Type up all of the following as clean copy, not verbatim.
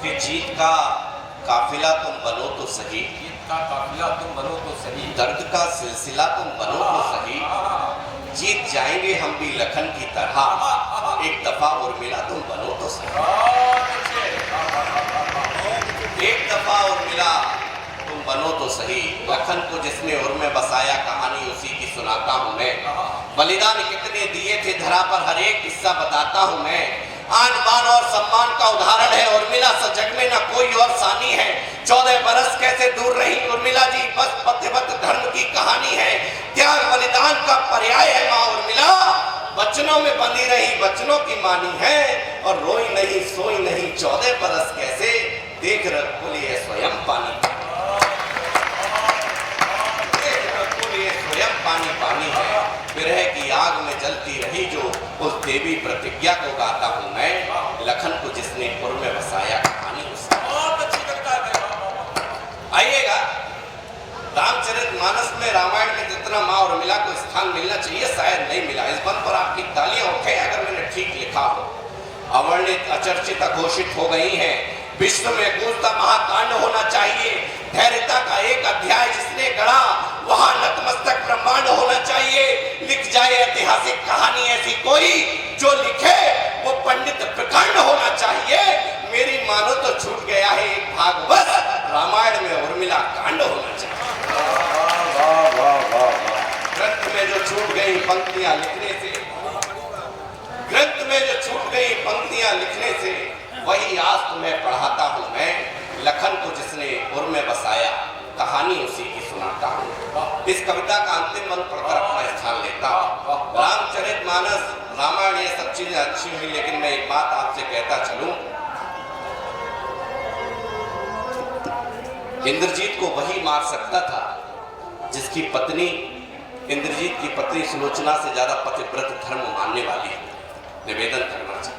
कि जीत का काफिला तुम बनो तो सही, जीत का काफिला तुम बनो तो सही, दर्द का सिलसिला तुम बनो तो सही, जीत जाएंगे हम भी लखन की तरह, एक दफा उर्मिला तुम बनो तो सही। एक दफा उर्मिला तुम बनो तो सही, लखन को जिसने उर में बसाया कहानी उसी की सुनाता हूँ मैं। बलिदान कितने दिए थे धरा पर हर एक किस्सा बताता हूँ मैं। आन बान और सम्मान का उदाहरण है उर्मिला, सा जग में ना कोई और सानी है। 14 बरस कैसे दूर रही उर्मिला जी, बस पतिव्रत धर्म की कहानी है। त्याग बलिदान का पर्याय है माँ उर्मिला, बचनों में बंधी रही बचनों की मानी है। और रोई नहीं सोई नहीं 14 बरस कैसे, देख रखोलिए स्वयं पानी, देख रखोलिए स्वयं पानी पानी है। विरह की आग में जलती रही जो उस देवी प्रतिज्ञा को गाता हूँ मैं। लखन को जिसने पुर में बसाया कहानी उसकी। बहुत अच्छी कविता है। आइएगा, रामचरितमानस में रामायण में जितना माँ उर्मिला को स्थान मिलना चाहिए शायद नहीं मिला। इस बंद पर आपकी तालियां उठे अगर मैंने ठीक लिखा हो। अवर्णित अचर्चित घोषित हो गई हैं, विश्व में गूंजता महाकांड होना चाहिए। धैर्यता का एक अध्याय जिसने गढ़ा वहां नतमस्तक ब्रह्मांड होना चाहिए। लिख जाए ऐतिहासिक कहानी ऐसी कोई जो लिखे वो पंडित प्रकांड होना चाहिए। मेरी मानो तो छूट गया है एक भाग बस, रामायण में उर्मिला कांड होना चाहिए। ग्रंथ में जो छूट गई पंक्तियां लिखने से, ग्रंथ में जो छूट गई पंक्तियां लिखने से, वही आज तुम्हें पढ़ाता हूं मैं। लखन को जिसने उर में बसाया कहानी उसी की सुनाता हूँ। इस कविता का अंतिम मन पढ़कर अपना स्थान लेता हूँ। रामचरितमानस रामायण ये सब चीजें अच्छी हुई, लेकिन मैं एक बात आपसे कहता चलूं, इंद्रजीत को वही मार सकता था जिसकी पत्नी, इंद्रजीत की पत्नी सुलोचना से ज्यादा पतिव्रत धर्म मानने वाली है। निवेदन करना चाहता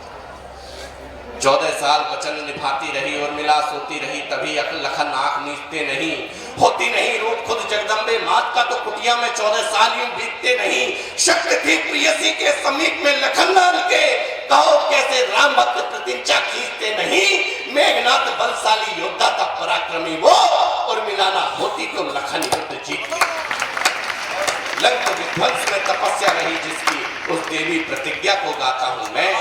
14 साल वचन निभाती रही उर्मिला, सोती रही तभी लखन आंख नीचते नहीं, होती नहीं रूप खुद जगदम्बे मात का तो कुटिया में 14 साल यूं बीतते नहीं। शक्ति थी प्रियसी के समीप में लखन लाल के, कहो कैसे राम भक्त प्रतिज्ञा खींचते नहीं। मेघनाथ बलशाली योद्धा था पराक्रमी वो, उर्मिला ना होती तो लखन युद्ध जीतते। लंक विध्वंस में तपस्या रही जिसकी, उस देवी प्रतिज्ञा को गाता हूं मैं।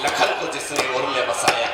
लखन को जिसने उर में बसाया